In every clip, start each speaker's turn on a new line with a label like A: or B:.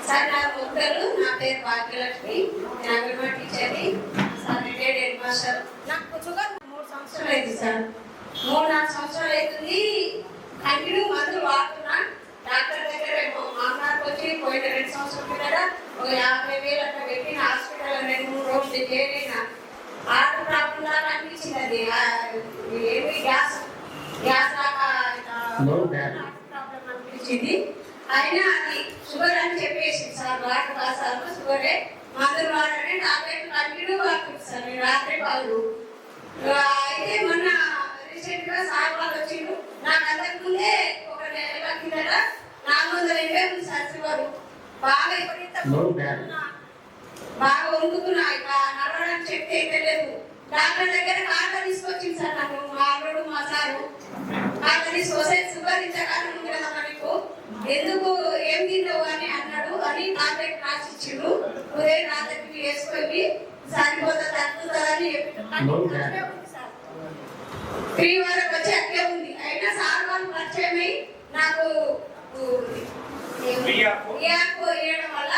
A: Sir నా ముగ్గురు, నా పేరు భాగ్యలక్ష్మి, నేను అంగన్వాడీ టీచర్ని. Sir retired head master. నాకు షుగర్ 3 సంవత్సరాలు అయింది సార్. 3-4 సంవత్సరాలు అవుతుంది. కంటిన్యూ మందులు వాడుతున్నా. డాక్టర్ దగ్గర మామూలుకి వచ్చి పోయిన 2 సంవత్సరాల కింద ఒక 50,000 అట్లా పెట్టిన హాస్పిటల్ 2-3 రోజులు చేరిన. ఆర్డర్ ప్రాబ్లం లాగా అనిపించింది. అది ఏమి గ్యాస్ రాక ప్రాబ్లం అనిపించింది. అయినా అది షుగర్ అని చెప్పేసి సార్ వాటర్ కాసారు షుగరే మందులు వాడని టాబ్లెట్ కంటిన్యూ వాడుతుంది సార్. నేను రాత్రి పగలు. అయితే మొన్న రీసెంట్ గా సార్ వాళ్ళు వచ్చిండు. నాకు అంతకు ముందే ఒక నెల కిందట 480 ఉంది సార్ షుగర్. బాగా బాగా వండుతున్నా. ఇక నడవడానికి శక్తి అయితే లేదు. డాక్టర్ దగ్గర కార్డు తీసుకొచ్చింది సార్. నాకు మా అల్లుడు మా సారు కార్డు తీసుకొస్తే షుగర్ ఇంతకాలం ఉంది కదా మీకు, ఎందుకు ఏం తిన్నావు అని అన్నాడు. అని టాబ్లెట్ రాసి ఇచ్చిండు. ఉదయం రాత్రికి వేసుకొని సరిపోతా తగ్గుతుందని చెప్పి సార్ 3 వరకు వచ్చి అట్లే ఉంది. అయినా సార్ వాళ్ళు పరిచయమై నాకు వేయడం వల్ల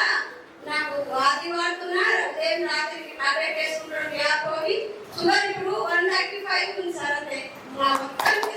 A: నాకు అది వాడుతున్నా. ఉదయం రాత్రికి టాబ్లెట్ వేసుకుంటాను వ్యాపోయి షుగర్ ఇప్పుడు 135 ఉంది సార్. అంతే మా మొత్తానికి